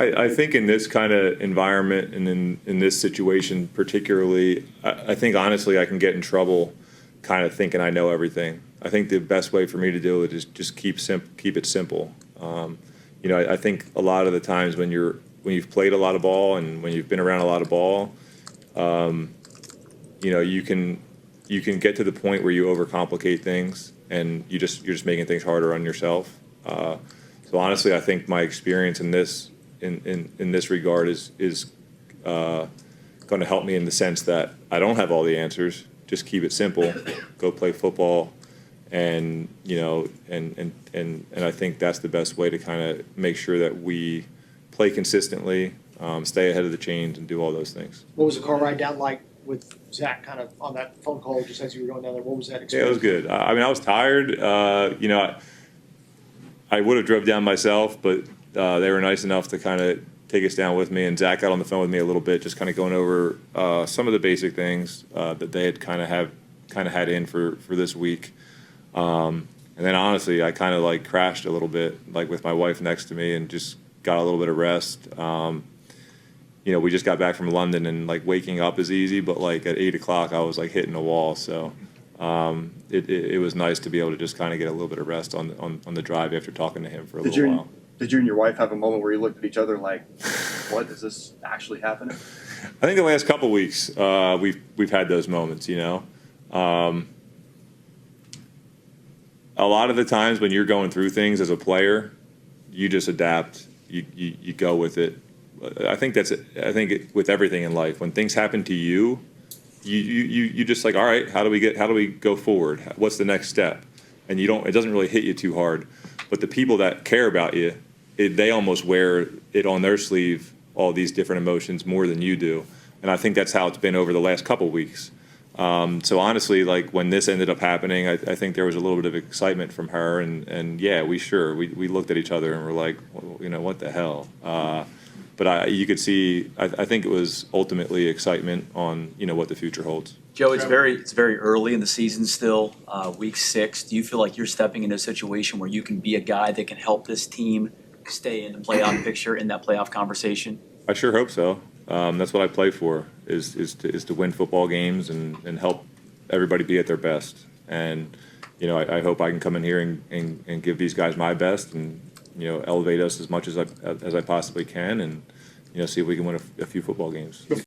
I think in this kind of environment and in this situation particularly, I think honestly I can get in trouble kind of thinking I know everything. I think the best way for me to do it is just keep it simple. I think a lot of the times when you've played a lot of ball and when you've been around a lot of ball, you can get to the point where you overcomplicate things and you're just making things harder on yourself. So honestly, I think my experience in this regard is going to help me in the sense that I don't have all the answers. Just keep it simple. Go play football, and I think that's the best way to kind of make sure that we play consistently, stay ahead of the chains, and do all those things. What was the car ride down like with Zach kind of on that phone call just as you were going down there? What was that experience? Yeah, it was good. I mean, I was tired. I would have drove down myself, but they were nice enough to kind of take us down with me. And Zach got on the phone with me a little bit, just kind of going over some of the basic things that they had kind of had in for this week. And then honestly, I kind of like crashed a little bit, like with my wife next to me, and just got a little bit of rest. We just got back from London, and like waking up is easy, but like at 8 o'clock, I was like hitting a wall. So it was nice to be able to just kind of get a little bit of rest on the drive after talking to him for a little while. Did you and your wife have a moment where you looked at each other like, what, is this actually happening? I think the last couple weeks we've had those moments, A lot of the times when you're going through things as a player, you just adapt, you go with it. I think with everything in life, when things happen to you, you just like, all right, how do we go forward? What's the next step? And it doesn't really hit you too hard. But the people that care about you, they almost wear it on their sleeve, all these different emotions more than you do. And I think that's how it's been over the last couple weeks. So honestly, like when this ended up happening, I think there was a little bit of excitement from her, and yeah, we looked at each other and were like, well, what the hell? But you could see, I think it was ultimately excitement on what the future holds. Joe, it's very early in the season still, week 6. Do you feel like you're stepping into a situation where you can be a guy that can help this team stay in the playoff picture, in that playoff conversation? I sure hope so. That's what I play for, is to win football games and help everybody be at their best. And I hope I can come in here and give these guys my best and elevate us as much as I possibly can, and see if we can win a few football games.